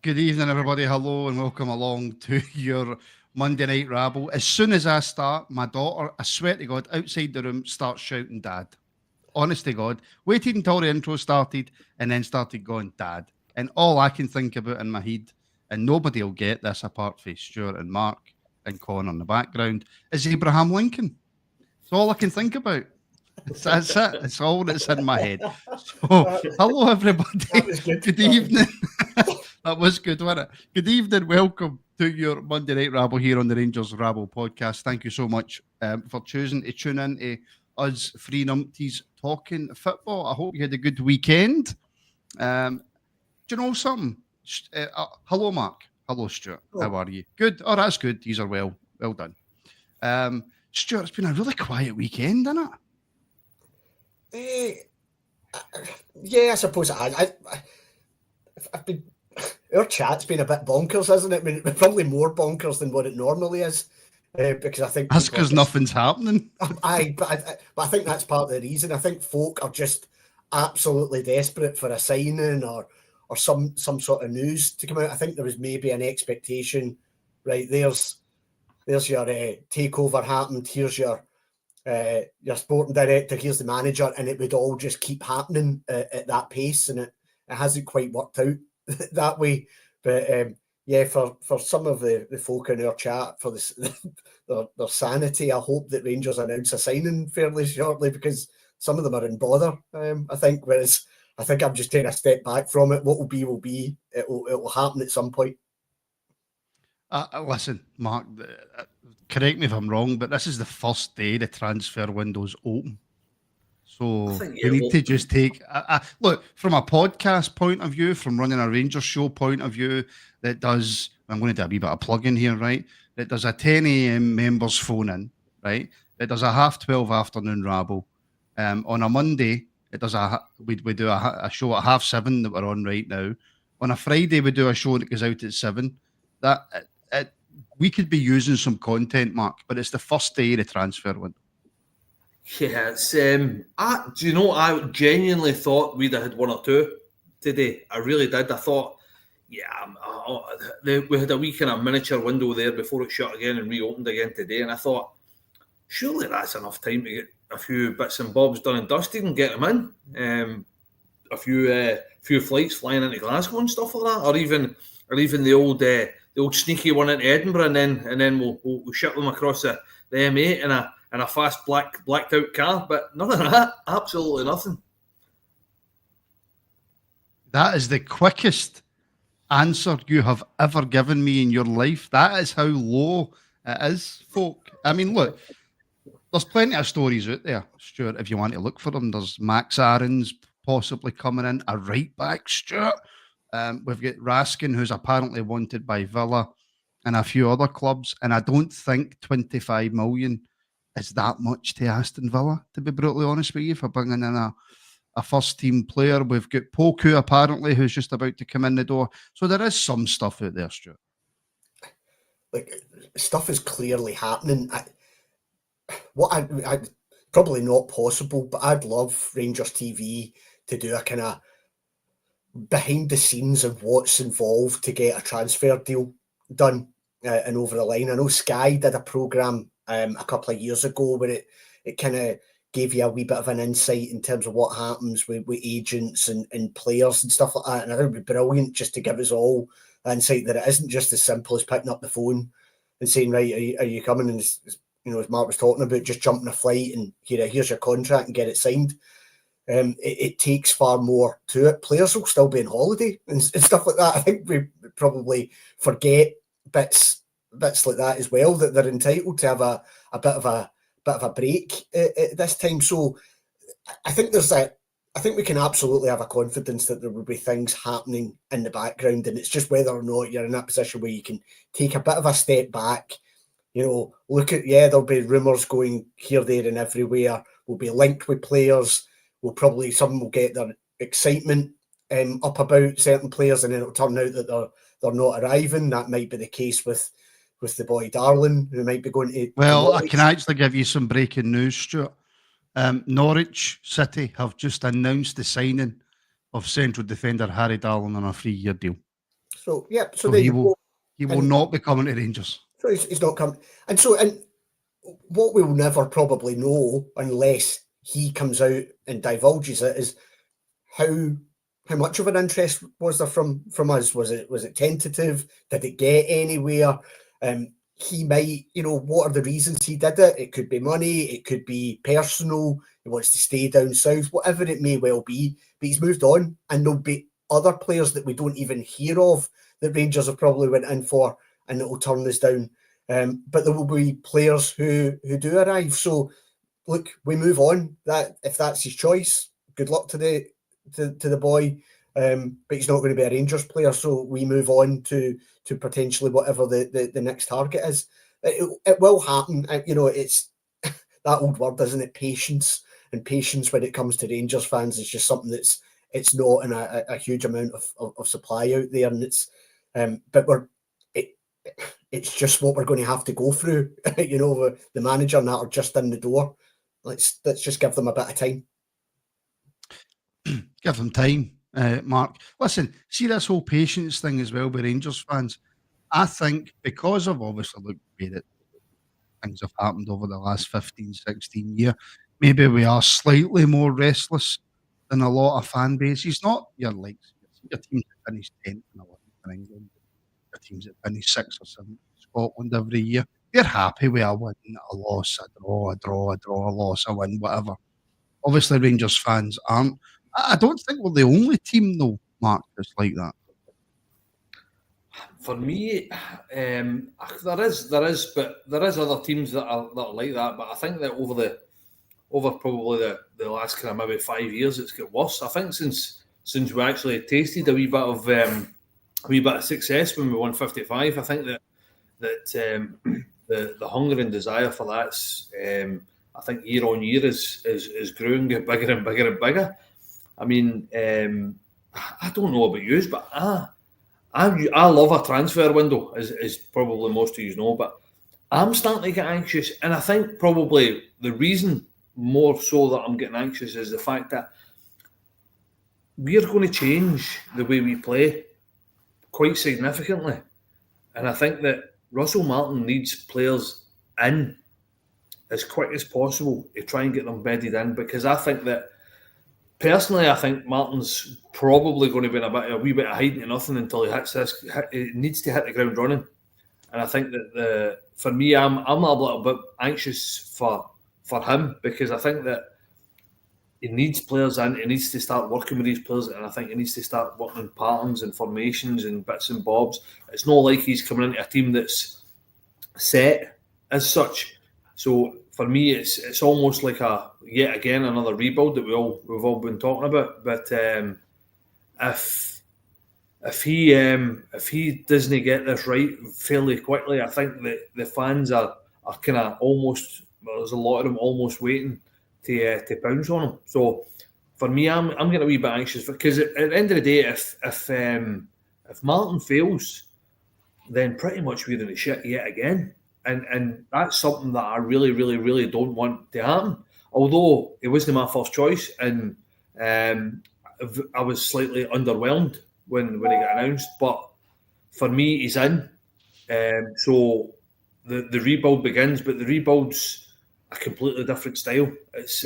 Good evening, everybody. Hello and welcome along to your Monday Night Rabble. As soon as I start, my daughter, I swear to God, outside the room starts shouting, Dad. Honest to God. Waited until the intro started and then started going, Dad. And all I can think about in my head, and nobody will get this apart from Stuart and Mark and Con in the background, is Abraham Lincoln. It's all I can think about. That's it. It's all that's in my head. So, hello, everybody. That was good. Good evening. That was good, wasn't it? Good evening. Welcome to your Monday Night Rabble here on the Rangers Rabble Podcast. Thank you so much for choosing to tune in to us three numpties talking football. I hope you had a good weekend. Do you know something? Hello, Mark. Hello, Stuart. How are you? Good. Oh, that's good. These are well done. Stuart, it's been a really quiet weekend, hasn't it? Yeah, I suppose I've been. Our chat's been a bit bonkers, hasn't it? I mean, probably more bonkers than what it normally is, because I think that's because nothing's happening. But I think that's part of the reason. I think folk are just absolutely desperate for a signing or some sort of news to come out. I think there was maybe an expectation, right? There's your takeover happened. Here's your sporting director. Here's the manager, and it would all just keep happening at that pace, and it hasn't quite worked out that way. But for some of the folk in our chat, for this their sanity, I hope that Rangers announce a signing fairly shortly, because some of them are in bother, I think, whereas I think I'm just taking a step back from it. What will be. It will happen at some point. Listen, Mark, correct me if I'm wrong, but this is the first day the transfer window's open. So we need to just take look from a podcast point of view, from running a Rangers show point of view. That does, I'm going to do a wee bit of plug-in here, right? That does a 10 a.m. members phone in, right? It does a 12:30 afternoon rabble. On a Monday, it does we do a show at 7:30 that we're on right now. On a Friday, we do a show that goes out at 7. We could be using some content, Mark, but it's the first day of the transfer window. Yeah, it's I genuinely thought we'd have had one or two today. I really did. I thought, we had a wee kind of miniature window there before it shut again and reopened again today, and I thought, surely that's enough time to get a few bits and bobs done and dusted and get them in. A few flights flying into Glasgow and stuff like that, or even the old sneaky one into Edinburgh, and then we'll ship them across the M8 in a fast blacked out car. But none of that, absolutely nothing. That is the quickest answer you have ever given me in your life. That is how low it is, folk. I mean, look, there's plenty of stories out there, Stuart, if you want to look for them. There's Max Aarons possibly coming in, a right back, Stuart. We've got Raskin, who's apparently wanted by Villa and a few other clubs. And I don't think 25 million is that much to Aston Villa, to be brutally honest with you, for bringing in a first-team player. We've got Poku, apparently, who's just about to come in the door. So there is some stuff out there, Stuart. Like, stuff is clearly happening. I probably not possible, but I'd love Rangers TV to do a kind of behind the scenes of what's involved to get a transfer deal done and over the line. I know Sky did a programme a couple of years ago where it kind of gave you a wee bit of an insight in terms of what happens with agents and players and stuff like that. And I think it would be brilliant just to give us all insight that it isn't just as simple as picking up the phone and saying, right, are you coming? And as Mark was talking about, just jumping a flight and here's your contract and get it signed. It takes far more to it. Players will still be on holiday and stuff like that. I think we probably forget bits like that as well, that they're entitled to have a bit of a break at this time. So I think we can absolutely have a confidence that there will be things happening in the background, and it's just whether or not you're in that position where you can take a bit of a step back. Look at, there'll be rumours going here, there and everywhere. We'll be linked with players. Some will get their excitement up about certain players, and then it'll turn out that they're not arriving. That might be the case with the boy Darlin, who might be going to... Well, I can actually give you some breaking news, Stuart. Norwich City have just announced the signing of central defender Harry Darlin on a 3-year deal. So yeah, so So there he you will go. he will And not be coming to Rangers. so he's not coming. And what we'll never probably know unless he comes out and divulges it is how much of an interest was there from us? Was it tentative? Did it get anywhere? He might, what are the reasons he did it? It could be money, it could be personal, he wants to stay down south, whatever it may well be, but he's moved on, and there'll be other players that we don't even hear of that Rangers have probably went in for, and it will turn this down. But there will be players who do arrive. So look, we move on. That if that's his choice, good luck to the boy. But he's not going to be a Rangers player, so we move on to potentially whatever the next target is. It will happen. It's that old word, isn't it? Patience. And patience when it comes to Rangers fans is just something it's not in a huge amount of supply out there, and but it's just what we're going to have to go through. The manager and that are just in the door. Let's just give them a bit of time. Give them time, Mark. Listen, see this whole patience thing as well with Rangers fans. I think because of obviously look the way that things have happened over the last 15, 16 years, maybe we are slightly more restless than a lot of fan bases. Not your likes, your teams that finish 10th and 11th in England, your teams that finish 6th or 7th in Scotland every year. They're happy with a win, a loss, a draw, a loss, a win, whatever. Obviously, Rangers fans aren't. I don't think we're the only team, though, Mark, that's like that. For me, there is, but there is other teams that are like that. But I think that over probably the last kind of maybe 5 years, it's got worse. I think since we actually tasted a wee bit of success when we won 55, I think that the hunger and desire for that's I think year on year is growing, get bigger and bigger and bigger. I mean, I don't know about you, but I love a transfer window, as probably most of you know, but I'm starting to get anxious, and I think probably the reason more so that I'm getting anxious is the fact that we're going to change the way we play quite significantly, and I think that Russell Martin needs players in as quick as possible to try and get them bedded in, because I think that personally, I think Martin's probably going to be in a wee bit of hiding to nothing until he hits this. He needs to hit the ground running, and I think that for me, I'm a little bit anxious for him, because I think that he needs players in. He needs to start working with these players, and I think he needs to start working on patterns and formations and bits and bobs. It's not like he's coming into a team that's set as such. So for me, it's almost like yet again another rebuild that we've all been talking about. But if he doesn't get this right fairly quickly, I think that the fans are kind of almost. Well, there's a lot of them almost waiting to pounce on him. So for me, I'm getting a wee bit anxious, because at the end of the day, if Martin fails, then pretty much we're in the shit yet again. And that's something that I really, really, really don't want to happen. Although it wasn't my first choice, and I was slightly underwhelmed when he got announced. But for me, he's in. So the rebuild begins, but the rebuild's a completely different style. It's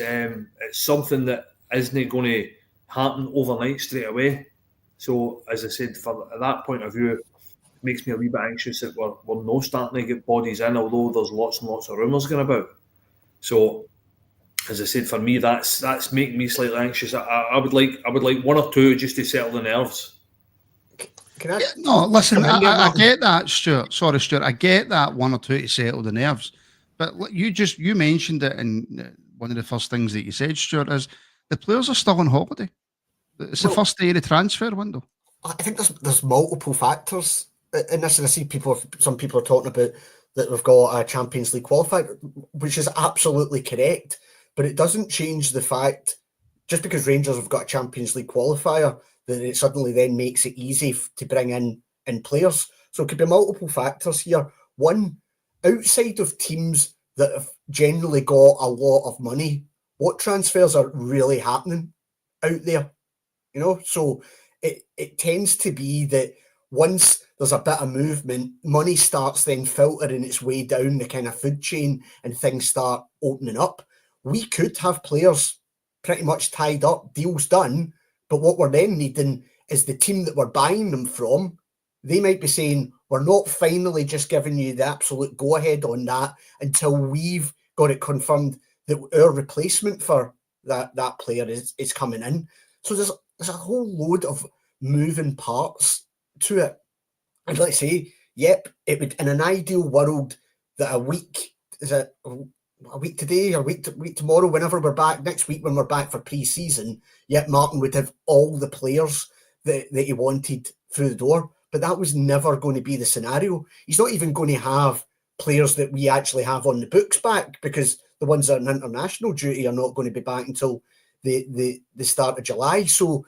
something that isn't going to happen overnight straight away. So as I said, from that point of view, makes me a wee bit anxious that we're not starting to get bodies in, although there's lots and lots of rumours going about. So, as I said, for me, that's making me slightly anxious. I would like one or two just to settle the nerves. No, listen, I get that, Stuart. Sorry, Stuart. I get that one or two to settle the nerves. But you mentioned it, and one of the first things that you said, Stuart, is the players are still on holiday. It's the first day of the transfer window. I think there's multiple factors in this, and I see some people are talking about that we've got a Champions League qualifier, which is absolutely correct, but it doesn't change the fact, just because Rangers have got a Champions League qualifier, that it suddenly then makes it easy to bring in players. So it could be multiple factors here. One, outside of teams that have generally got a lot of money, what transfers are really happening out there? So it tends to be that once there's a bit of movement, money starts then filtering its way down the kind of food chain and things start opening up. We could have players pretty much tied up, deals done, but what we're then needing is the team that we're buying them from. They might be saying, we're not finally just giving you the absolute go-ahead on that until we've got it confirmed that our replacement for that player is coming in. So there's a whole load of moving parts to it. I'd like to say, yep, it would, in an ideal world, that a week today, or week tomorrow, whenever we're back, next week when we're back for pre-season, yep, Martin would have all the players that he wanted through the door. But that was never going to be the scenario. He's not even going to have players that we actually have on the books back, because the ones that are on international duty are not going to be back until the start of July. So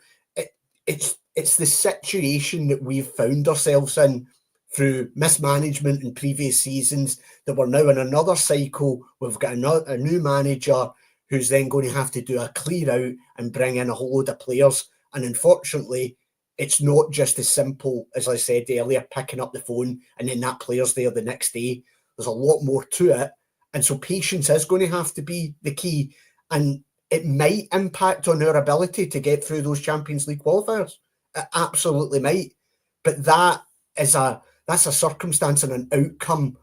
it's the situation that we've found ourselves in through mismanagement in previous seasons, that we're now in another cycle. We've got a new manager who's then going to have to do a clear out and bring in a whole load of players. And unfortunately, it's not just as simple as I said earlier, picking up the phone and then that player's there the next day. There's a lot more to it. And so patience is going to have to be the key. And it might impact on our ability to get through those Champions League qualifiers. It absolutely might. But that's a circumstance and an outcome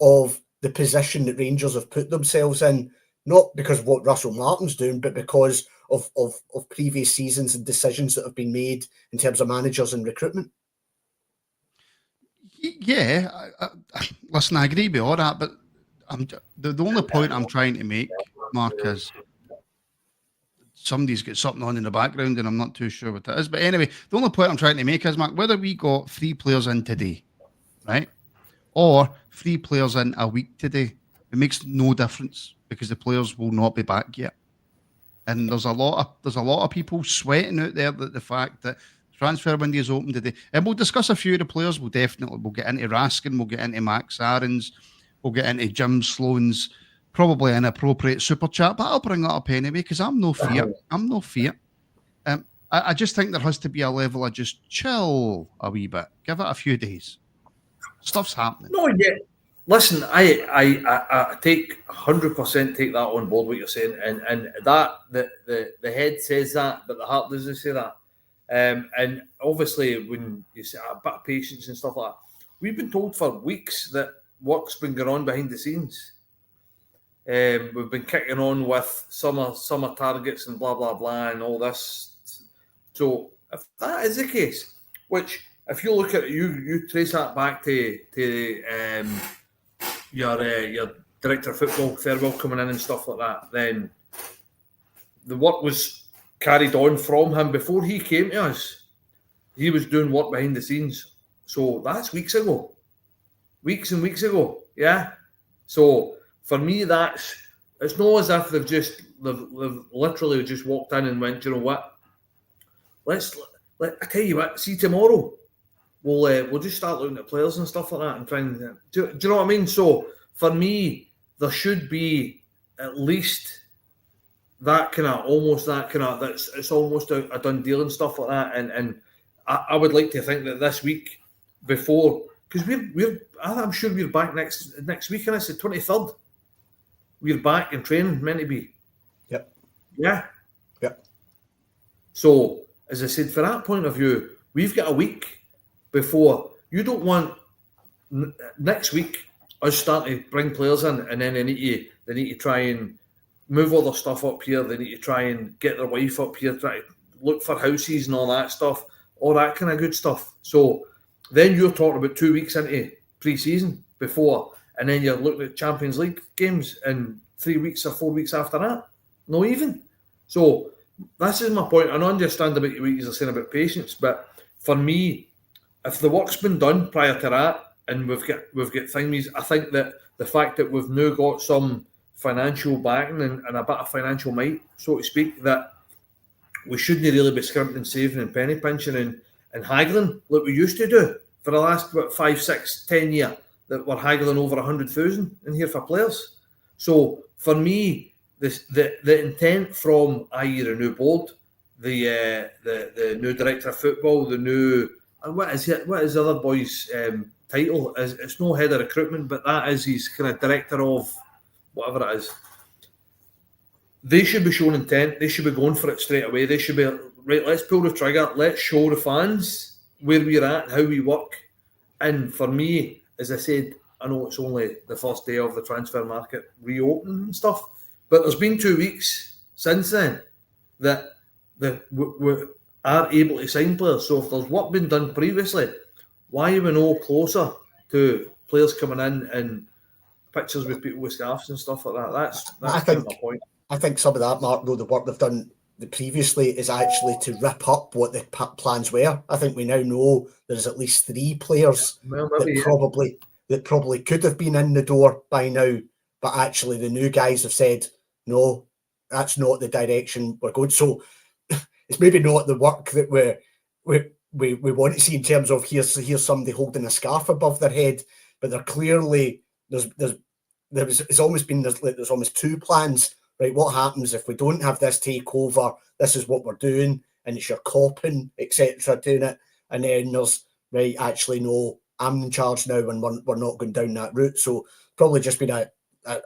of the position that Rangers have put themselves in, not because of what Russell Martin's doing, but because of previous seasons and decisions that have been made in terms of managers and recruitment. Yeah, listen, I agree with all that, but the only point I'm trying to make, Mark, is somebody's got something on in the background and I'm not too sure what that is. But anyway, the only point I'm trying to make is, Mark, whether we got 3 players in today, right, or 3 players in a week today, it makes no difference, because the players will not be back yet. And there's a lot of people sweating out there that the fact that transfer window is open today. And we'll discuss a few of the players. We'll get into Raskin, we'll get into Max Aarons, we'll get into Jim Sloan's probably inappropriate super chat, but I'll bring that up anyway, because I'm no fear. I just think there has to be a level of just chill a wee bit. Give it a few days. Stuff's happening. No, yeah. Listen, I take 100% take that on board what you're saying, and that the head says that, but the heart doesn't say that. And obviously, when you say a bit of patience and stuff like that, we've been told for weeks that work's been going on behind the scenes. We've been kicking on with summer targets and blah blah blah and all this. So if that is the case, which if you look at it, you trace that back to your director of football, Fairwell, coming in and stuff like that, then the work was carried on from him before he came to us. He was doing work behind the scenes. So that's weeks and weeks ago. Yeah. So for me, it's not as if they've literally just walked in and went, you know what? I tell you what, see tomorrow. We'll just start looking at players and stuff like that and trying. Do you know what I mean? So for me, there should be at least that kind of that's it's almost a done deal and stuff like that. And I would like to think that this week before, because I'm sure we're back next week, and it's the 23rd. We're back in training, meant to be. Yep. Yeah. Yep. So as I said, for that point of view, we've got a week before. You don't want next week us starting to bring players in, and then they need to try and move all their stuff up here. They need to try and get their wife up here, try to look for houses and all that stuff, all that kind of good stuff. So then you're talking about 2 weeks into pre-season before, and then you're looking at Champions League games in 3 weeks or 4 weeks after that. No even. So this is my point. I understand about what you're saying about patience, but for me, if the work's been done prior to that, and we've got thingies, I think that the fact that we've now got some financial backing and a bit of financial might, so to speak, that we shouldn't really be scrimping, saving and penny pinching and haggling like we used to do for the last 5, 6, 10 years, that we're haggling over 100,000 in here for players. So for me, the intent from, i.e. the new board, the new director of football, the new And what is the other boy's title? It's no head of recruitment, but that is his kind of director of whatever it is. They should be showing intent. They should be going for it straight away. They should be, right, let's pull the trigger. Let's show the fans where we're at, how we work. And for me, as I said, I know it's only the first day of the transfer market reopening and stuff, but there's been 2 weeks since then that we are able to sign players. So if there's work been done previously, why are we no closer to players coming in and pictures with people with scarves and stuff like that? That's kind of my point. I think some of that, Mark, though, the work they've done previously is actually to rip up what the plans were. I think we now know there's at least 3 players that probably could have been in the door by now, but actually the new guys have said, no, that's not the direction we're going. So it's maybe not the work that we want to see in terms of here's somebody holding a scarf above their head, but they're clearly there's almost 2 plans. Right, what happens if we don't have this takeover? This is what we're doing, and it's your copping, etc. doing it. And then there's, right, actually, no, I'm in charge now, and we're not going down that route. So probably just been a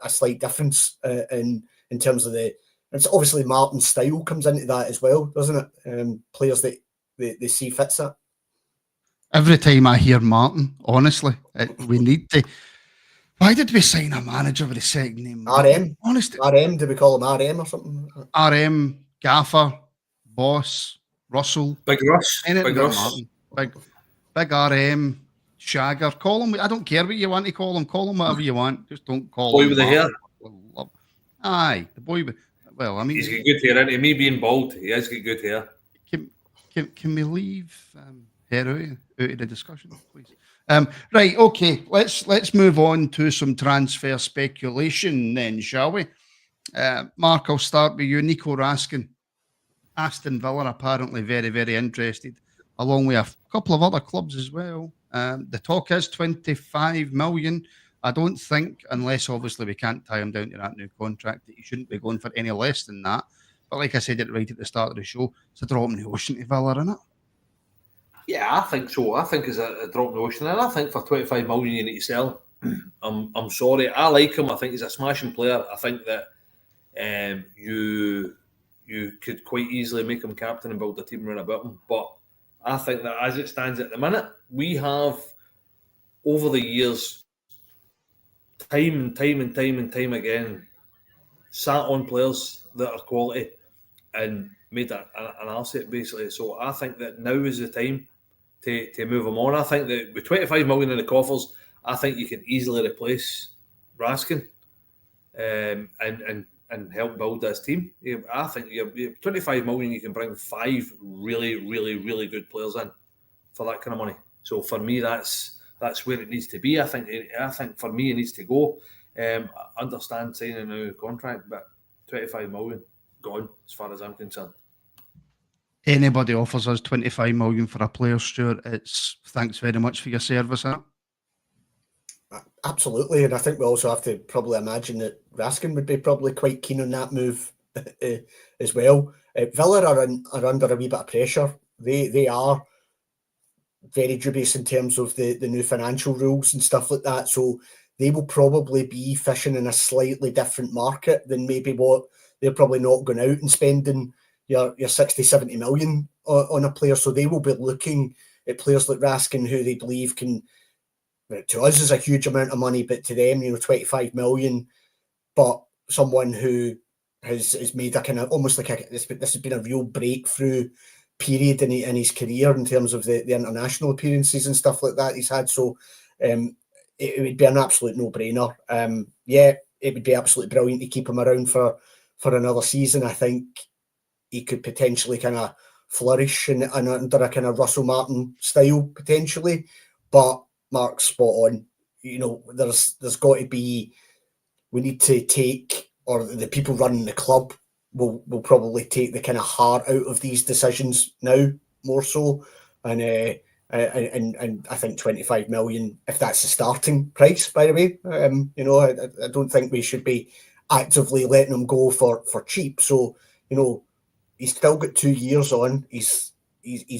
slight difference in terms of it's obviously Martin's style comes into that as well, doesn't it? Players that they see fits that. Every time I hear Martin, honestly, we need to. Why did we sign a manager with a second name? RM. Honestly. RM, do we call him RM or something? RM, Gaffer, Boss, Russell. Big Russ. Big RM, Shagger. Call him. I don't care what you want to call him. Call him whatever you want. Just don't call him. Boy with the hair. Aye, the boy with... Well, I mean... He's got good hair, isn't he? Me being bald, he has got good hair. Can we leave hair out of the discussion, please? Right, okay, let's move on to some transfer speculation then, shall we? Mark, I'll start with you. Nico Raskin, Aston Villa apparently very, very interested, along with a couple of other clubs as well. The talk is 25 million. I don't think, unless obviously we can't tie him down to that new contract, that he shouldn't be going for any less than that. But like I said right at the start of the show, it's a drop in the ocean to Villa, isn't it? Yeah, I think so. I think it's a drop in the ocean, and I think for 25 million you need to sell. I'm sorry, I like him. I think he's a smashing player. I think that you could quite easily make him captain and build a team around about him. But I think that as it stands at the minute, we have over the years, time and time again, sat on players that are quality and made an asset basically. So I think that now is the time to move them on. I think that with 25 million in the coffers, I think you can easily replace Raskin and help build this team. I think you 25 million, you can bring 5 really, really, really good players in for that kind of money. So for me, that's where it needs to be. I think for me, it needs to go. I understand signing a new contract, but 25 million gone as far as I'm concerned. Anybody offers us 25 million for a player, Stuart, it's thanks very much for your service, huh? Absolutely, and I think we also have to probably imagine that Raskin would be probably quite keen on that move as well. Villa are under a wee bit of pressure. They are very dubious in terms of the new financial rules and stuff like that, so they will probably be fishing in a slightly different market than maybe what they're probably not going out and spending your 60, 70 million on a player. So they will be looking at players like Raskin, who they believe can, to us, is a huge amount of money, but to them, 25 million. But someone who has made a kind of almost like this has been a real breakthrough period in his career in terms of the international appearances and stuff like that he's had. So it would be an absolute no-brainer. It would be absolutely brilliant to keep him around for another season. I think he could potentially kind of flourish under a kind of Russell Martin style potentially, but Mark's spot on. There's got to be. We need to take, or the people running the club will probably take the kind of heart out of these decisions now more so, and I think 25 million, if that's the starting price, by the way. I don't think we should be actively letting him go for cheap. So he's still got 2 years on. He's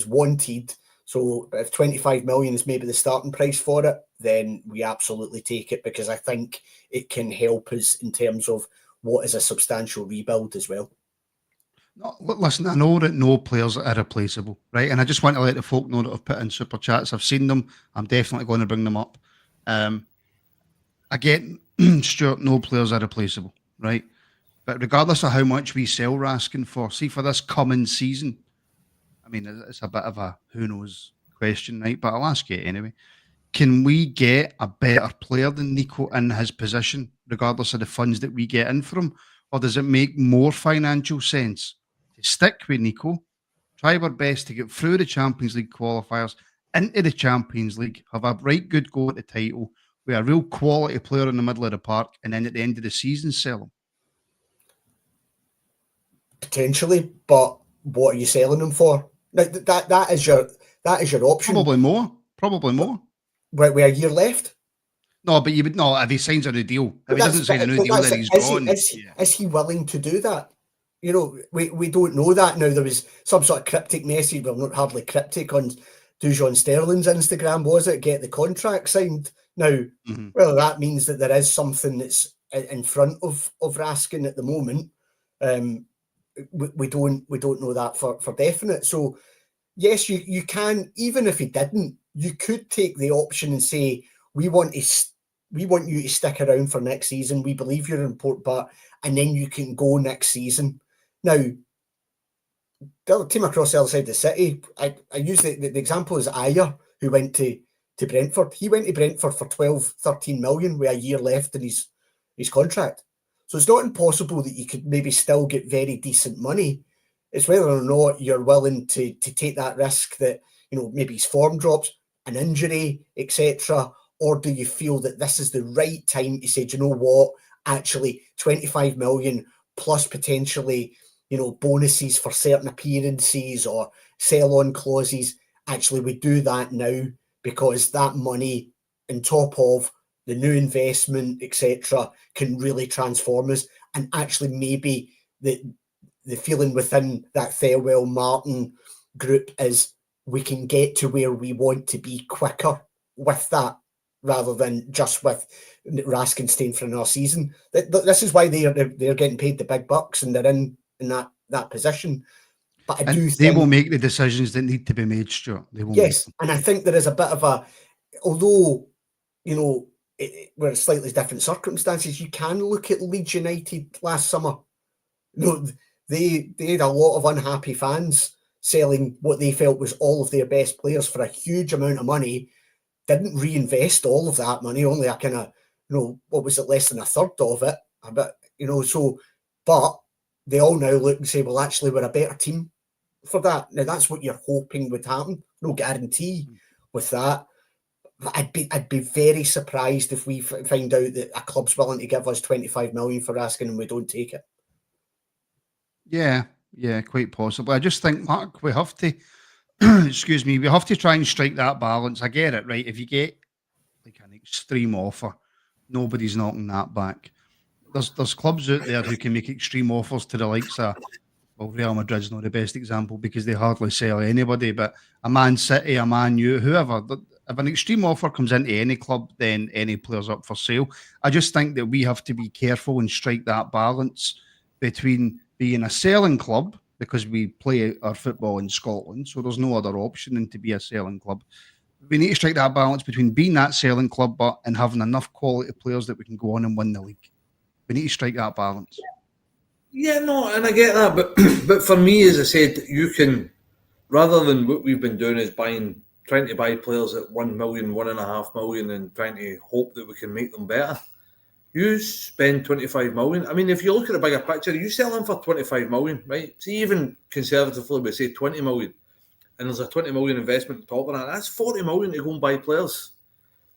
wanted. So if 25 million is maybe the starting price for it, then we absolutely take it, because I think it can help us in terms of what is a substantial rebuild as well. No, listen, I know that no players are irreplaceable, right? And I just want to let the folk know that I've put in super chats. I've seen them. I'm definitely going to bring them up. Again, Stuart, no players are replaceable, right? But regardless of how much we sell Raskin for, see, for this coming season, I mean, it's a bit of a who knows question, right? But I'll ask you anyway. Can we get a better player than Nico in his position, regardless of the funds that we get in for him? Or does it make more financial sense to stick with Nico, try our best to get through the Champions League qualifiers, into the Champions League, have a right good go at the title, with a real quality player in the middle of the park, and then at the end of the season sell him? Potentially, but what are you selling him for? That is your option. Probably more. We're a year left. No, but you would not if he signs a new deal. If he doesn't sign a new deal, then he's gone. Is he willing to do that? You know, we don't know that now. There was some sort of cryptic message, well, not hardly cryptic, on Dujon Sterling's Instagram, was it? Get the contract signed. Now, whether that means that there is something that's in front of Raskin at the moment, we don't know that for definite. So yes, you can, even if he didn't, you could take the option and say, we want you to stick around for next season. We believe you're important, and then you can go next season. Now, the other team across the other side of the city, I use the example is Ayer, who went to Brentford. He went to Brentford for 12, 13 million with a year left in his contract. So it's not impossible that you could maybe still get very decent money. It's whether or not you're willing to take that risk that, you know, maybe his form drops, an injury, etc., or do you feel that this is the right time to say, do you know what, actually 25 million plus potentially, you know, bonuses for certain appearances or sell-on clauses, actually we do that now, because that money on top of the new investment, etc., can really transform us. And actually maybe the feeling within that Farewell Martin group is we can get to where we want to be quicker with that, rather than just with Raskin staying for another season. This is why they're getting paid the big bucks, and they're in that position. But I do think they will make the decisions that need to be made, Stuart. They will. Yes, and I think there is a bit of a, although, you know, we're in slightly different circumstances, you can look at Leeds United last summer. You know, they had a lot of unhappy fans selling what they felt was all of their best players for a huge amount of money, didn't reinvest all of that money, only a kind of, you know, what was it, less than a third of it, a bit, you know, so, but they all now look and say, well, actually, we're a better team for that. Now, that's what you're hoping would happen. No guarantee with that. I'd be very surprised if we find out that a club's willing to give us 25 million for Raskin and we don't take it. Yeah, quite possibly. I just think, Mark, we have to, excuse me, we have to try and strike that balance. I get it, right? If you get like an extreme offer, nobody's knocking that back. There's clubs out there who can make extreme offers to the likes of, well, Real Madrid's not the best example because they hardly sell anybody, but a Man City, a Man U, whoever. If an extreme offer comes into any club, then any player's up for sale. I just think that we have to be careful and strike that balance between being a selling club, because we play our football in Scotland, so there's no other option than to be a selling club. We need to strike that balance between being that selling club and having enough quality players that we can go on and win the league. We need to strike that balance. Yeah, no, and I get that, but for me, as I said, you can, rather than what we've been doing is trying to buy players at 1 million, 1.5 million, and trying to hope that we can make them better. You spend 25 million. I mean, if you look at the bigger picture, you sell them for 25 million, right? See, even conservatively, we say 20 million, and there's a 20 million investment on top of that. That's 40 million to go and buy players.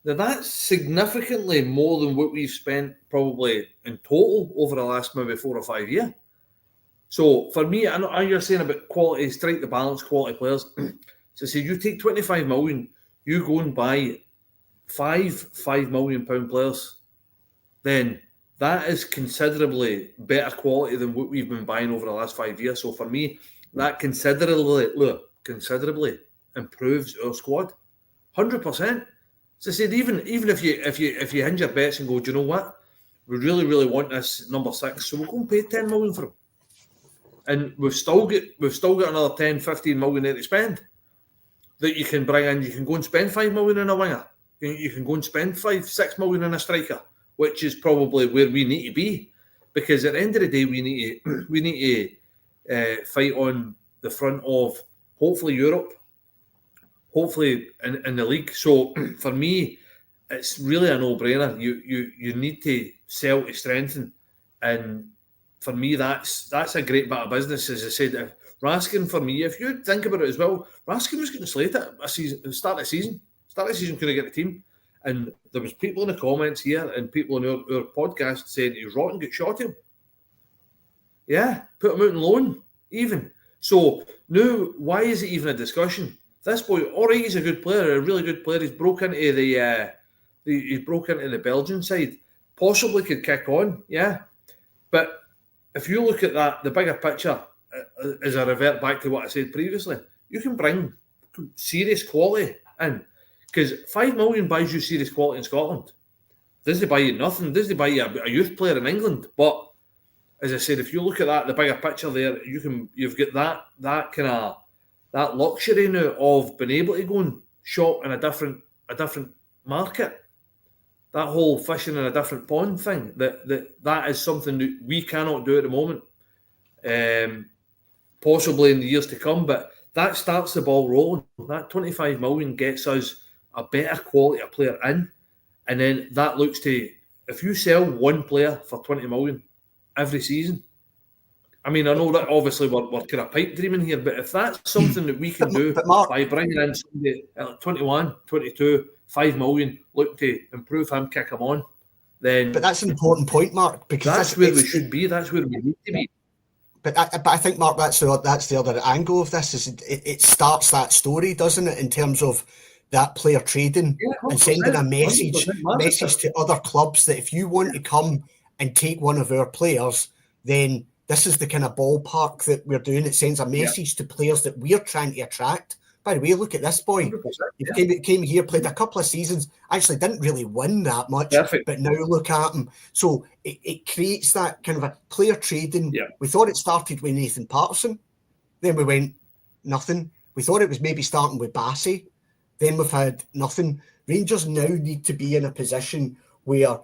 Now, that's significantly more than what we've spent probably in total over the last maybe 4 or 5 years. So for me, I know you're saying about quality, strike the balance, quality players. So say you take 25 million, you go and buy £5 million players, then that is considerably better quality than what we've been buying over the last 5 years. So for me, that considerably improves our squad. 100%. So I said, even if you hinge your bets and go, do you know what? We really, really want this number 6, so we'll go and pay 10 million for him. And we've still got another 10, 15 million there to spend that you can bring in. You can go and spend 5 million in a winger. You can go and spend 5, 6 million in a striker, which is probably where we need to be, because at the end of the day, we need to fight on the front of hopefully Europe, hopefully in the league. So for me, it's really a no-brainer. You need to sell to strengthen, and for me, that's a great bit of business. As I said, Raskin, for me, if you think about it as well, Raskin was getting slated at start of the season. Start of the season couldn't get the team. And there was people in the comments here and people on our podcast saying he was rotten, get shot him. Yeah, put him out on loan, even. So now, why is it even a discussion? This boy, all right, he's a good player, a really good player. He's broke into the Belgian side. Possibly could kick on, yeah. But if you look at that, the bigger picture, as I revert back to what I said previously, you can bring serious quality in. Because 5 million buys you serious quality in Scotland. Doesn't buy you nothing. Doesn't buy you a youth player in England. But as I said, if you look at that, the bigger picture there, you've got that kind of that luxury now of being able to go and shop in a different market. That whole fishing in a different pond thing. That is something that we cannot do at the moment. Possibly in the years to come, but that starts the ball rolling. That 25 million gets us a better quality of player in, and then that looks to, if you sell one player for 20 million every season, I mean, I know that obviously we're kind of pipe dreaming here, but if that's something that we can do Mark, by bringing in somebody at 21, 22, 5 million, look to improve him, kick him on, then... But that's an important point, Mark, because that's where we should be, that's where we need to be. But I think, Mark, that's the other angle of this, is it starts that story, doesn't it, in terms of that player trading and sending a message to other clubs that if you want to come and take one of our players, then this is the kind of ballpark that we're doing. It sends a message to players that we're trying to attract. By the way, look at this boy. He came here, played a couple of seasons, actually didn't really win that much, but now look at him. So it creates that kind of a player trading. Yeah. We thought it started with Nathan Patterson. Then we went, nothing. We thought it was maybe starting with Bassey. Then we've had nothing. Rangers now need to be in a position where,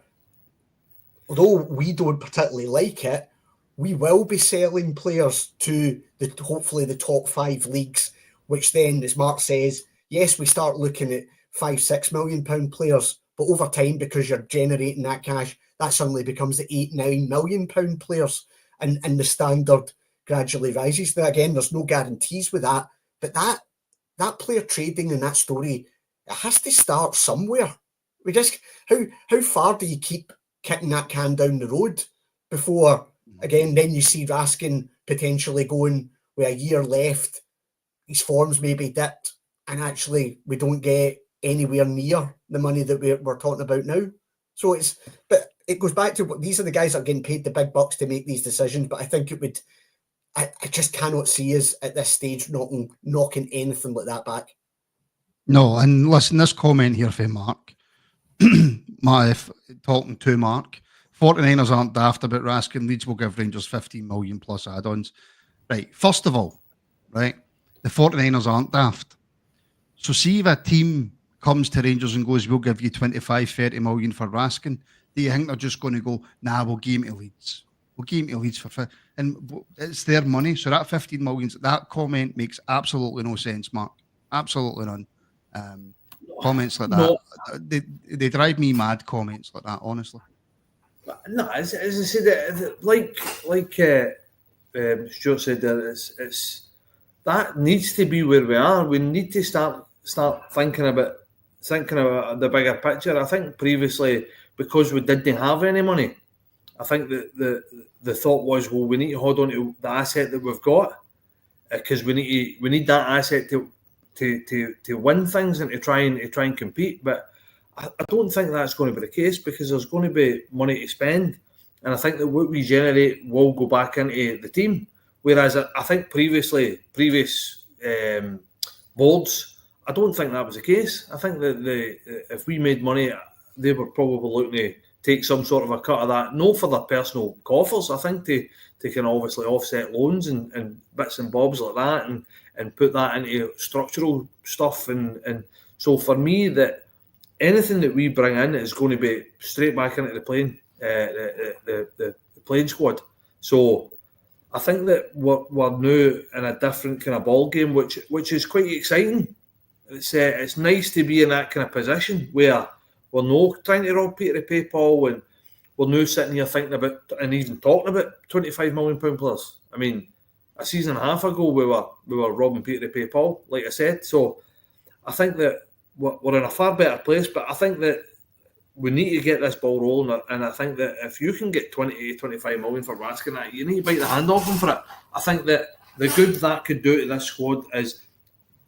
although we don't particularly like it, we will be selling players to hopefully the top 5 leagues, which then, as Mark says, yes, we start looking at £5-6 million players, but over time, because you're generating that cash, that suddenly becomes the £8-9 million players, and the standard gradually rises. Now, again, there's no guarantees with that, but that player trading and that story, it has to start somewhere. How far do you keep kicking that can down the road before, again, then you see Raskin potentially going with a year left, his form's maybe dipped, and actually we don't get anywhere near the money that we're talking about now. So but it goes back to what these are the guys that are getting paid the big bucks to make these decisions. But I think I just cannot see us at this stage knocking anything like that back. No, and listen, this comment here for Mark, talking to Mark, 49ers aren't daft about Raskin. Leeds will give Rangers 15 million plus add-ons. Right, first of all, right, the 49ers aren't daft. So see if a team comes to Rangers and goes, we'll give you 25, 30 million for Raskin, do you think they're just going to go, nah, we'll give him to Leeds. We'll give him to Leeds for... And it's their money. So that 15 million, that comment makes absolutely no sense, Mark. Absolutely none. Comments like that. They drive me mad, comments like that, honestly. No, as I said, like Stuart said there, it's that needs to be where we are. We need to start thinking about the bigger picture. I think previously, because we didn't have any money, I think that the thought was, well, we need to hold on to the asset that we've got, because we need that asset to win things and to try and compete. But I don't think that's going to be the case, because there's going to be money to spend, and I think that what we generate will go back into the team. Whereas I think previous boards I don't think that was the case. I think that if we made money, they were probably looking to take some sort of a cut of that, not for their personal coffers. I think they can obviously offset loans and bits and bobs like that, and put that into structural stuff. And so for me, that anything that we bring in is going to be straight back into the playing squad. So I think that we're now in a different kind of ball game, which is quite exciting. It's nice to be in that kind of position where we're not trying to rob Peter to pay Paul, and we're now sitting here thinking about and even talking about £25 million players. I mean, a season and a half ago we were robbing Peter to pay Paul, like I said. So I think that we're in a far better place, but I think that we need to get this ball rolling, and I think that if you can get 20-25 million for Raskin, you need to bite the hand off him for it. I think that the good that could do to this squad is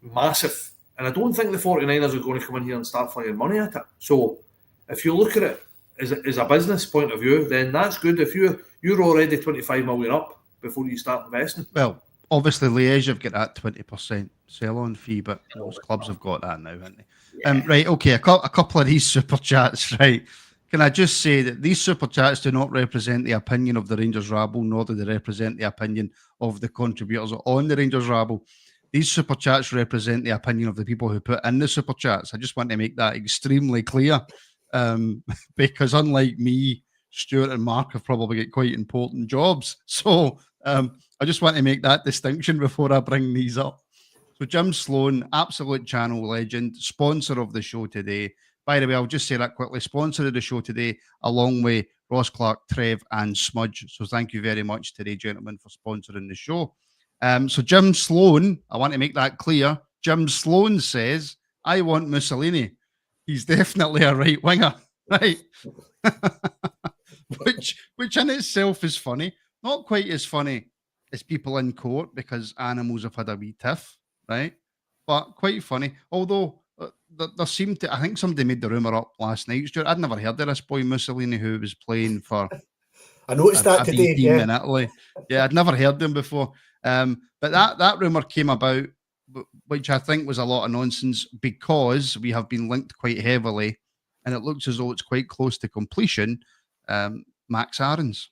massive. And I don't think the 49ers are going to come in here and start flinging money at it. So if you look at it as a business point of view, then that's good. If you're already 25 million up before you start investing. Well, obviously Liège have got that 20% sell-on fee, but most clubs have got that now, haven't they? Yeah. Right, okay, a couple of these super chats, right? Can I just say that these super chats do not represent the opinion of the Rangers Rabble, nor do they represent the opinion of the contributors on the Rangers Rabble. These super chats represent the opinion of the people who put in the super chats. I just want to make that extremely clear, because unlike me, Stuart and Mark have probably got quite important jobs. So I just want to make that distinction before I bring these up. So Jim Sloan, absolute channel legend, sponsor of the show today. By the way, I'll just say that quickly. Sponsor of the show today, along with Ross Clark, Trev and Smudge. So thank you very much today, gentlemen, for sponsoring the show. So Jim Sloan, I want to make that clear. Jim Sloan says, I want Mussolini. He's definitely a right winger, right? which in itself is funny. Not quite as funny as people in court because animals have had a wee tiff, right? But quite funny. Although there seemed to, I think somebody made the rumour up last night, Stuart. I'd never heard of this boy Mussolini who was playing for I noticed that today, team in Italy. Yeah, I'd never heard them before. But that rumour came about, which I think was a lot of nonsense because we have been linked quite heavily, and it looks as though it's quite close to completion. Max Aarons.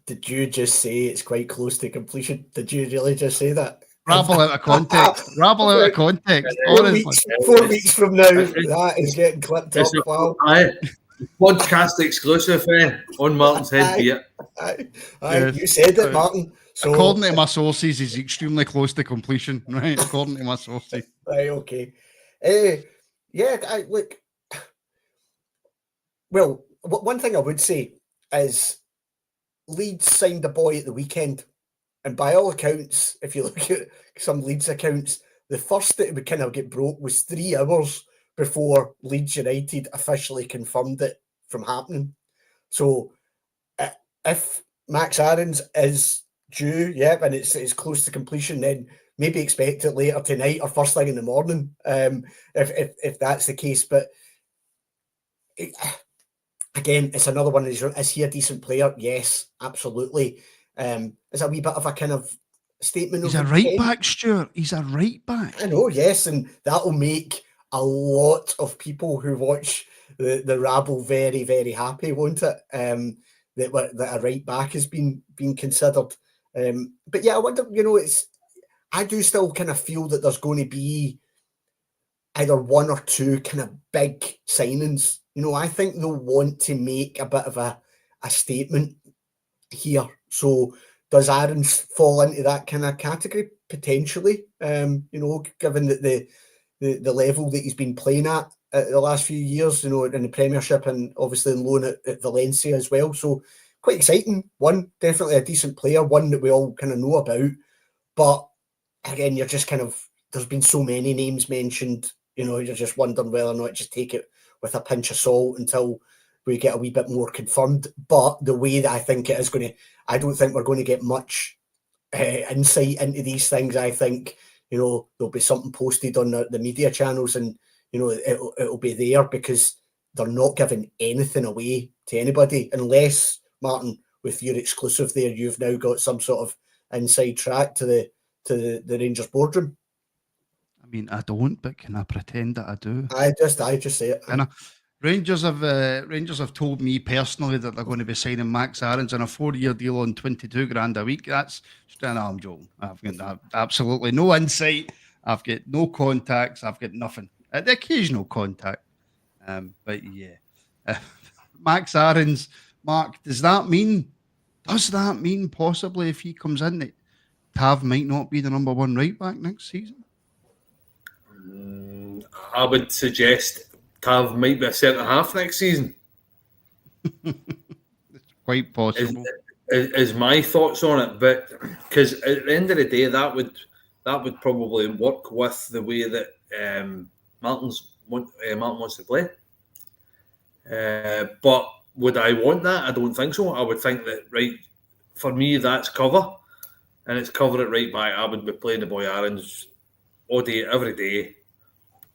Did you just say it's quite close to completion? Did you really just say that? Rabble out of context. Rabble out of context. 4 weeks from now, that is getting clipped up. Wow. Podcast exclusive on Martin's head beer. You said it, Martin. So, according to my sources, he's extremely close to completion, right? According to my sources. Right, okay. Look. Well, one thing I would say is Leeds signed a boy at the weekend, and by all accounts, if you look at some Leeds accounts, the first that it would kind of get broke was 3 hours before Leeds United officially confirmed it from happening. So if Max Aarons is due, and it's close to completion, then maybe expect it later tonight or first thing in the morning, if that's the case. But again, it's another one of these. Is he a decent player? Yes, absolutely. It's a wee bit of a kind of statement. He's a right back, Stuart. He's a right back. I know, yes, and that'll make a lot of people who watch the Rabble very, very happy, won't it? That a right back has been considered. But yeah, I wonder, I do still kind of feel that there's going to be either 1 or 2 kind of big signings. I think they'll want to make a bit of a statement here. So does Aarons fall into that kind of category? Potentially, given that the level that he's been playing at the last few years, in the Premiership and obviously in loan at Valencia as well. So quite exciting. One, definitely a decent player, one that we all kind of know about. But again, you're just kind of, there's been so many names mentioned, you're just wondering whether or not just take it with a pinch of salt until we get a wee bit more confirmed. But the way that I think it is going to, I don't think we're going to get much insight into these things. I think, there'll be something posted on the media channels and, it'll be there because they're not giving anything away to anybody unless, Martin, with your exclusive there, you've now got some sort of inside track to the Rangers boardroom. mean, I don't, but can I pretend that I do? I just say it. And Rangers have told me personally that they're going to be signing Max Aarons on a 4-year deal on 22 grand a week. That's I'm joking. I've got absolutely no insight. I've got no contacts. I've got nothing. The occasional contact, but yeah, Max Aarons. Mark, does that mean possibly if he comes in that Tav might not be the number one right back next season? I would suggest Tav might be a centre half next season. It's quite possible. Is my thoughts on it, but because at the end of the day, that would probably work with the way that Martin wants to play. But would I want that? I don't think so. I would think that for me that's cover, and it's cover at right back. I would be playing the boy Aarons all day, every day,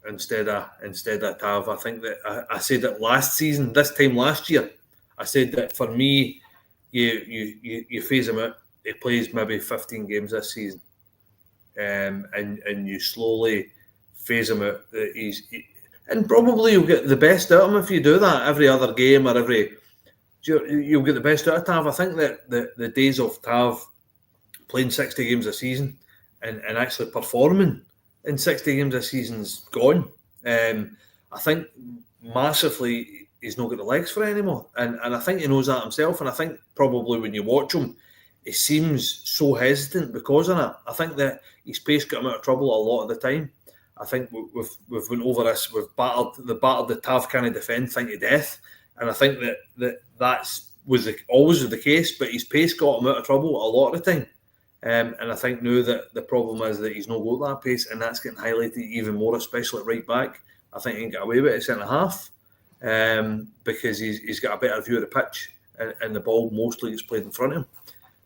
instead of Tav. I think that I said that last season, this time last year, I said that for me, you phase him out. He plays maybe 15 games this season, and you slowly phase him out. And probably you'll get the best out of him if you do that every other game or you'll get the best out of Tav. I think that the days of Tav playing 60 games a season and actually performing in 60 games a season's gone. I think massively he's not got the legs for it anymore. And I think he knows that himself. And I think probably when you watch him, he seems so hesitant because of that. I think that his pace got him out of trouble a lot of the time. I think we've went over this. We've battered the Tav can't defend thing to death, and I think that was always the case. But his pace got him out of trouble a lot of the time, and I think now that the problem is that he's not got that pace, and that's getting highlighted even more, especially at right back. I think he can get away with it at centre half, because he's got a better view of the pitch, and the ball mostly gets played in front of him.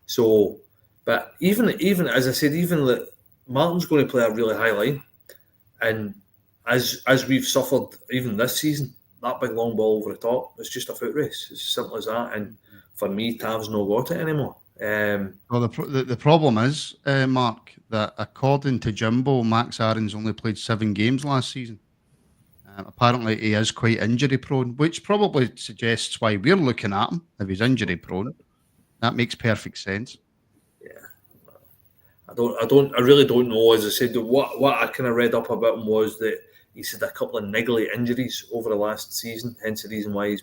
So, but even as I said, even that Martin's going to play a really high line. And as we've suffered even this season, that big long ball over the top, it's just a foot race. It's as simple as that. And for me, Tav's not got it anymore. Well, the problem is, Mark, that according to Jimbo, Max Aarons only played 7 games last season. Apparently, he is quite injury prone, which probably suggests why we're looking at him. If he's injury prone, that makes perfect sense. I really don't know. As I said, what I kind of read up about him was that he's had a couple of niggly injuries over the last season, hence the reason why he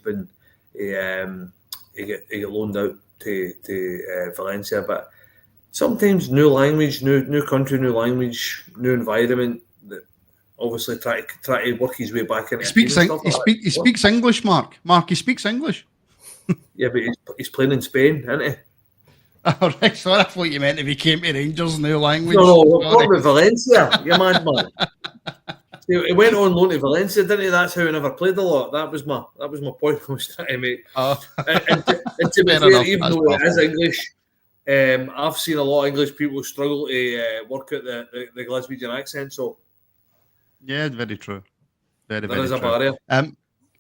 got loaned out to Valencia. But sometimes new language, new country, new language, new environment. That obviously try to work his way back into. He speaks English, Mark. Mark, he speaks English. Yeah, but he's playing in Spain, isn't he? All right, sorry, I thought you meant if he came to Rangers, new language. No, what with Valencia? You mad man. He went on loan to Valencia, didn't he? That's how he never played a lot. That was my point I was trying to make. And to be fair, even though it is English, I've seen a lot of English people struggle to work out the Glaswegian accent. So yeah, very true. There is a barrier. Can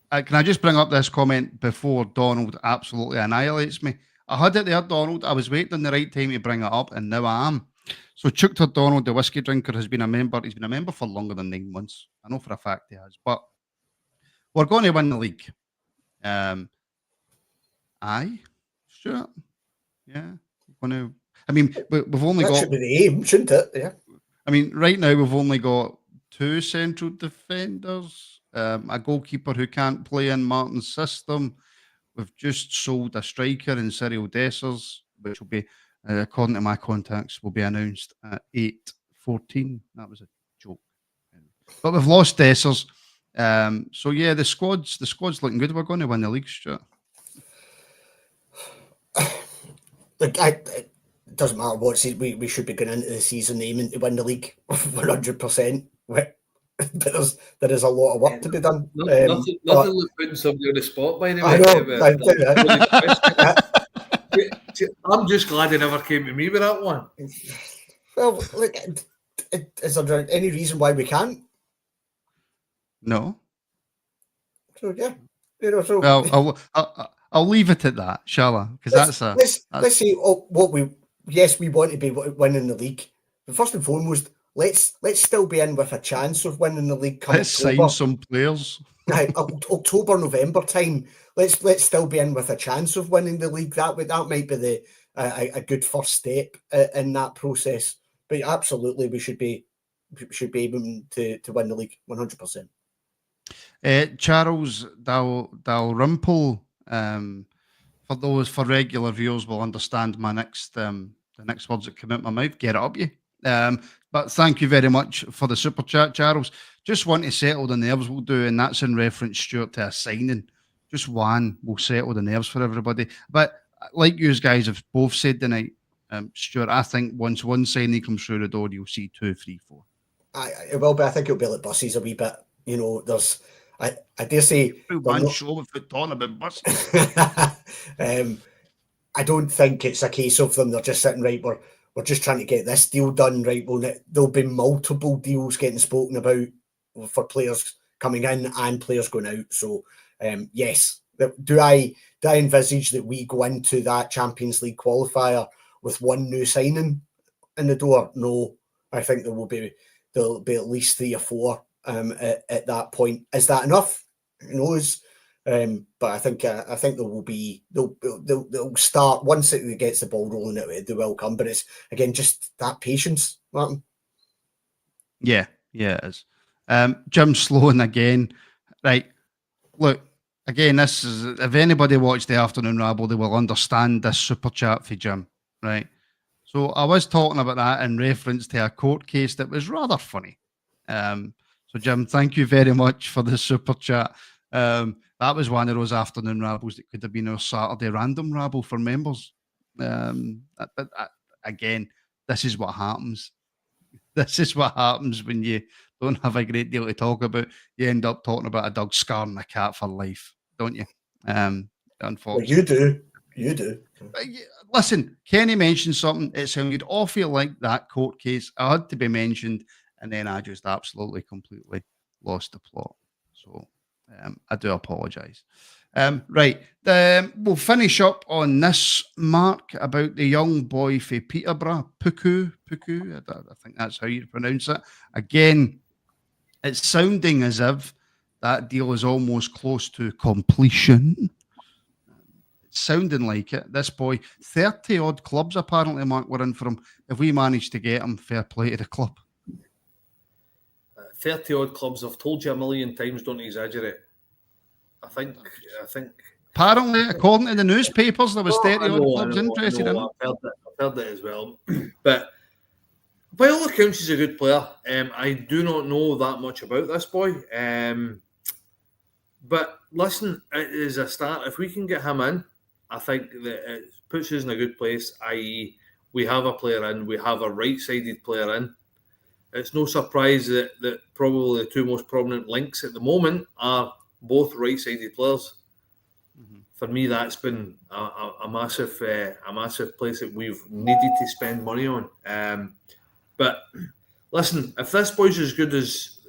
I just bring up this comment before Donald absolutely annihilates me? I had it there, Donald. I was waiting on the right time to bring it up, and now I am. So Chuckter Donald, the whiskey drinker, has been a member. He's been a member for longer than 9 months. I know for a fact he has. But we're going to win the league. Aye, Stuart. Yeah, we've only got. That should be the aim, shouldn't it? Yeah. I mean, right now we've only got 2 central defenders, a goalkeeper who can't play in Martin's system. We've just sold a striker in Cyril Dessers, which will be, according to my contacts, will be announced at 8:14. That was a joke. But we've lost Dessers. So yeah, the squad's looking good. We're going to win the league, Stuart. It doesn't matter what season we should be going into the season aiming to win the league 100%. But there is a lot of work to be done. Nothing like putting somebody on the spot, by the way. I'm just glad he never came to me with that one. Well, look, is there any reason why we can't? No. So yeah, Well, I'll leave it at that, shall I? Because let's say we want to be winning the league. But first and foremost, let's still be in with a chance of winning the league come Let's October. sign some players. October, November time. Let's still be in with a chance of winning the league. That might be a good first step in that process. But absolutely, we should be able to win the league 100%. Charles Dalrymple, for regular viewers will understand my the next words that come out my mouth. Get it up, you. But thank you very much for the super chat, Charles. Just want to settle the nerves, we'll do, and that's in reference, Stuart, to a signing. Just one will settle the nerves for everybody. But like you guys have both said tonight, Stuart, I think once one signing comes through the door, you'll see 2, 3, 4. It will be. I think it'll be like buses a wee bit. You know, there's. I dare say. Show with foot on about buses. I don't think it's a case of them. They're just sitting right. We're just trying to get this deal done, right? Well, there'll be multiple deals getting spoken about for players coming in and players going out. So, yes, do I envisage that we go into that Champions League qualifier with one new signing in the door? No, I think there'll be at least 3 or 4 at that point. Is that enough? Who knows? But I think there will be they'll start once it gets the ball rolling. They will come, but it's again just that patience, Martin. Yeah, it is. Jim Sloan again, right? Look, again, this is if anybody watched the Afternoon Rabble, they will understand this super chat for Jim, right? So I was talking about that in reference to a court case that was rather funny. So Jim, thank you very much for the super chat. That was one of those afternoon rabbles that could have been our Saturday random rabble for members. Again, this is what happens. This is what happens when you don't have a great deal to talk about. You end up talking about a dog scarring a cat for life, don't you? Unfortunately. Well, you do. Listen, Kenny mentioned something. It sounded awful like that court case. I had to be mentioned, and then I just absolutely, completely lost the plot. So I do apologise. Right. We'll finish up on this, Mark, about the young boy for Peterborough, Puku. I think that's how you pronounce it. Again, it's sounding as if that deal is almost close to completion. It's sounding like it. This boy, 30 odd clubs apparently, Mark, were in for him. If we managed to get him, fair play to the club. 30 odd clubs. I've told you a million times, don't exaggerate. I think. Apparently, according to the newspapers, there was 30 odd clubs interested in him. I've heard that as well. But by all accounts, he's a good player. I do not know that much about this boy. But listen, it is a start. If we can get him in, I think that it puts us in a good place, i.e. we have a player in, we have a right-sided player in. It's no surprise that probably the 2 most prominent links at the moment are both right-sided players. Mm-hmm. For me, that's been a massive place that we've needed to spend money on. But listen, if this boy's as good as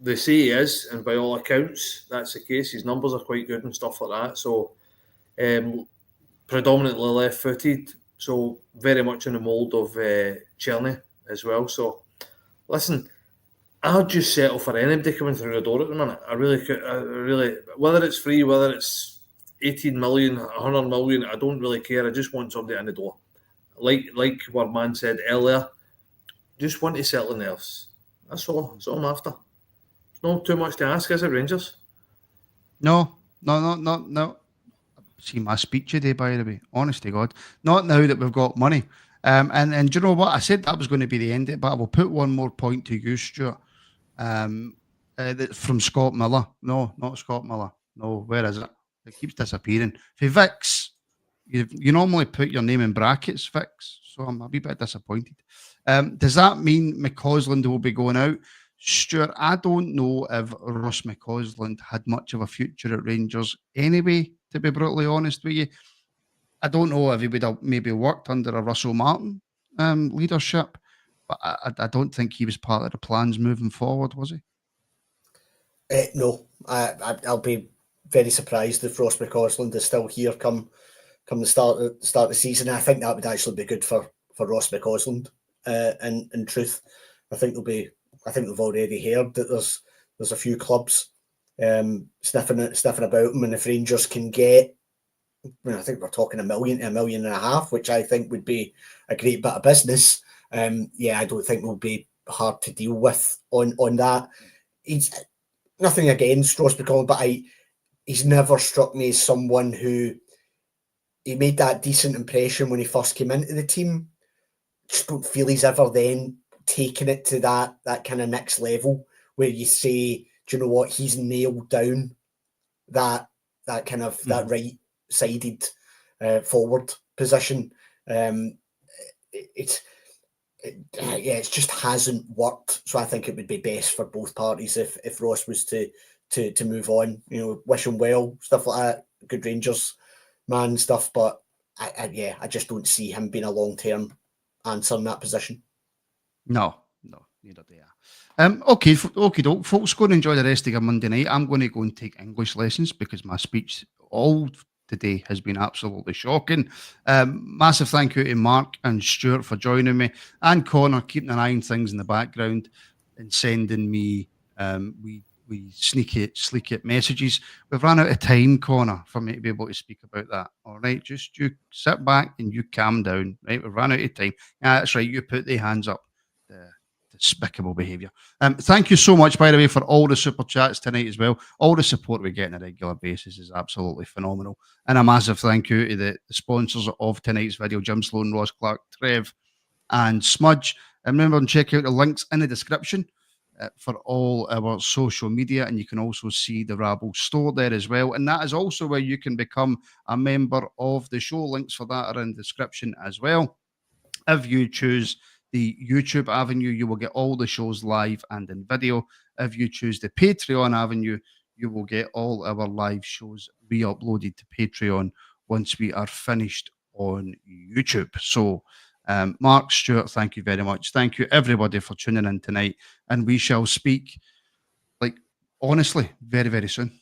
they say he is, and by all accounts that's the case, his numbers are quite good and stuff like that. So predominantly left-footed, so very much in the mould of Cherney as well. So listen, I'll just settle for anybody coming through the door at the minute. I really, whether it's free, whether it's 18 million, 100 million, I don't really care. I just want somebody in the door. Like what man said earlier, just want to settle the nerves. That's all I'm after. It's not too much to ask, is it, Rangers? No. See my speech today, by the way. Honest to God. Not now that we've got money. And do you know what? I said that was going to be the end of it, but I will put one more point to you, Stuart. From Scott Miller. No, not Scott Miller. No, where is it? It keeps disappearing. For Vix, you normally put your name in brackets, Vix, so I'm a wee bit disappointed. Does that mean McCausland will be going out? Stuart, I don't know if Ross McCausland had much of a future at Rangers anyway, to be brutally honest with you. I don't know if he would have maybe worked under a Russell Martin leadership, but I don't think he was part of the plans moving forward, was he? No, I'll be very surprised if Ross McCausland is still here come the start of the season. I think that would actually be good for Ross McCausland, in truth. I think they've already heard that there's a few clubs sniffing about him, and if Rangers can get, I think we're talking $1 million to $1.5 million, which I think would be a great bit of business. I don't think will be hard to deal with on that. He's nothing against Ross McCollum, but he's never struck me as someone who, he made that decent impression when he first came into the team. Just don't feel he's ever then taken it to that kind of next level where you say, do you know what, he's nailed down that kind of that right-sided forward position. It just hasn't worked. So I think it would be best for both parties if Ross was to move on. Wish him well, stuff like that. Good Rangers man stuff, but I just don't see him being a long-term answer in that position. No, neither do I. Okay, folks, go and enjoy the rest of your Monday night. I'm going to go and take English lessons because my speech all today has been absolutely shocking. Massive thank you to Mark and Stuart for joining me, and Connor keeping an eye on things in the background and sending me we sleek messages. We've run out of time, Connor, for me to be able to speak about that. All right, just you sit back and you calm down. Right, we've run out of time. That's right. You put the hands up. Despicable behaviour. Thank you so much, by the way, for all the super chats tonight as well. All the support we get on a regular basis is absolutely phenomenal. And a massive thank you to the sponsors of tonight's video, Jim Sloan, Ross Clark, Trev, and Smudge. And remember to check out the links in the description for all our social media, and you can also see the Rabble store there as well. And that is also where you can become a member of the show. Links for that are in the description as well. If you choose the YouTube avenue, you will get all the shows live and in video. If you choose the Patreon avenue, you will get all our live shows re-uploaded to Patreon once we are finished on YouTube. So, Mark, Stuart, thank you very much. Thank you, everybody, for tuning in tonight. And we shall speak, honestly, very, very soon.